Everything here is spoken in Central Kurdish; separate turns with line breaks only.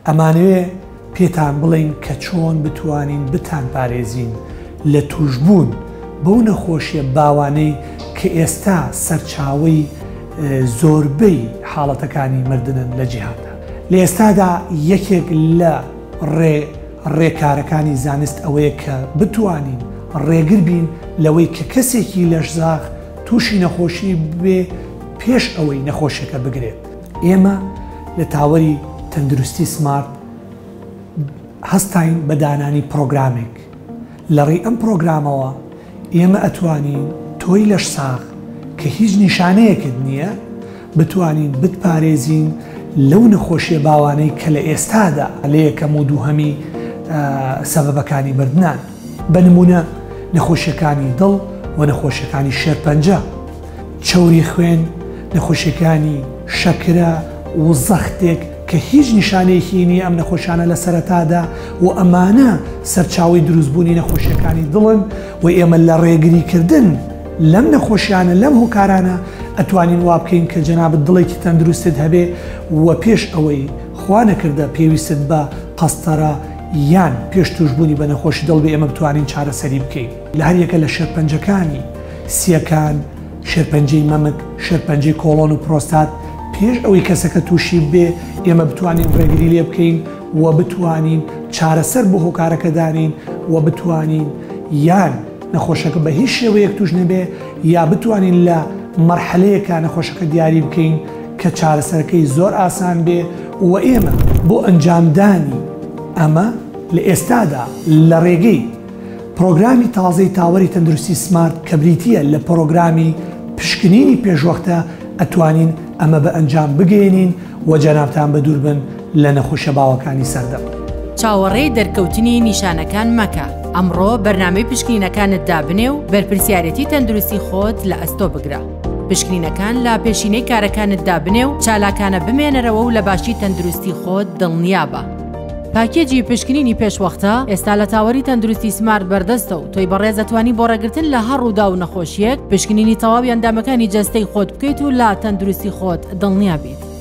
ئەمانەوێ پێتان بڵین کە چۆن بتوانین بتان پارێزین لە توشبوون بەو نەخۆشیە باوانەی کە ئێستا سەرچاوەی زۆربەی حاڵەتەکانی مردنن لە جیهاندا. لە ئێستادا یەکێک لە ڕێکارەکانی زانست ئەوەیە کە بتوانین ڕێگر بین لەوەی کە کەسێکی لەشزاغ تووشی نەخۆشی بێ پێش ئەوەی نەخۆشیەکە بگرێت. ئێمە لە تاوەری تەندروستی سمارت هەستاین بە دانانی پرۆگرامێک. لەڕێی ئەم پرۆگرامەوە ئێمە ئەتوانین تۆی لەشساغ کە هیچ نیشانەیەکت نییە بتوانین بتپارێزین لەو نەخۆشیە باوانەی کە لە ئێستادا لە یەکەم و دووهەمی سەبەبەکانی مردنان. بە نمونە نەخۆشیەکانی دڵ و نەخۆشیەکانی شێرپەنجە، چەوری خوێن، نەخۆشیەکانی شەکرە و زەختێک کە هیچ نیشانەیەکی نییە ئەم نەخۆشانە لە سەرەتادا و ئەمانە سەرچاوی دروستبوونی نەخۆشیەکانی دڵن و ئێمە لە ڕێگریکردن لەم نەخۆشیانە لەم هۆکارانە ئەتوانین وا بکەین کە جەنابەت دڵێکی تەندروستت هەبێ و پێش ئەوەی خوا نەکردە پێویستت بە قەستەرە یان پێش توشبوونی بە نەخۆشی دڵ بێ ئێمە بتوانین چارەسەری بکەین. لە هەر یەکە لە شێرپەنجەکانی سیەکان، شێرپەنجەی مەمک، شێرپەنجەی کۆڵۆن و پرۆستات پێش ئەوەی کەسەکە تووشی بێ ئێمە بتوانین ڕێگری لێ بکەین و بتوانین چارەسەر بۆ هۆکارەکە دانین و بتوانین یان نەخۆشەکە بە هیچ شێوەیەک توش نەبێ یا بتوانین لە مەرحەلەیەکە نەخۆشەکە دیاری بکەین کە چارەسەرەکەی زۆر ئاسان بێ و ئێمە بۆ ئەنجامدانی ئەمە لە ئێستادا لە ڕێگەی پرۆگرامی تازەی تاوەری تەندروستی سمارت کە بریتیە لە پرۆگرامی پشکنینی پێشوەختە ئەتوانین ئەمە بە ئەنجام بگەێنین و جەنابتان بە دوور بن لە نەخۆشە باوەکانی سەردەم.
چاوەڕێی دەرکەوتنی نیشانەکان مەکە. ئەمڕۆ بەرنامەی پشکنینەکانت دابنێ و بەرپرسیارەتی تەندروستی خۆت لە ئەستۆ بگرە. پشکنینەکان لا پێشینەی کارەکانت دابنێ و چالاکانە بمێنەرەوە و لە باشی تەندروستی خۆت دڵنیابە. پاکێجی پشکنینی پێشوەختە ئێستا لە تاوەری تەندروستی سمارت بەردەستە و تۆی بەڕێز دەتوانی بۆ ڕێگرتن لە هەر ڕوودا و نەخۆشیەک پشکنینی تەواوی ئەندامەکانی جەستەی خۆت بکەیت و لا تەندروستی خۆت دڵنیا بیت.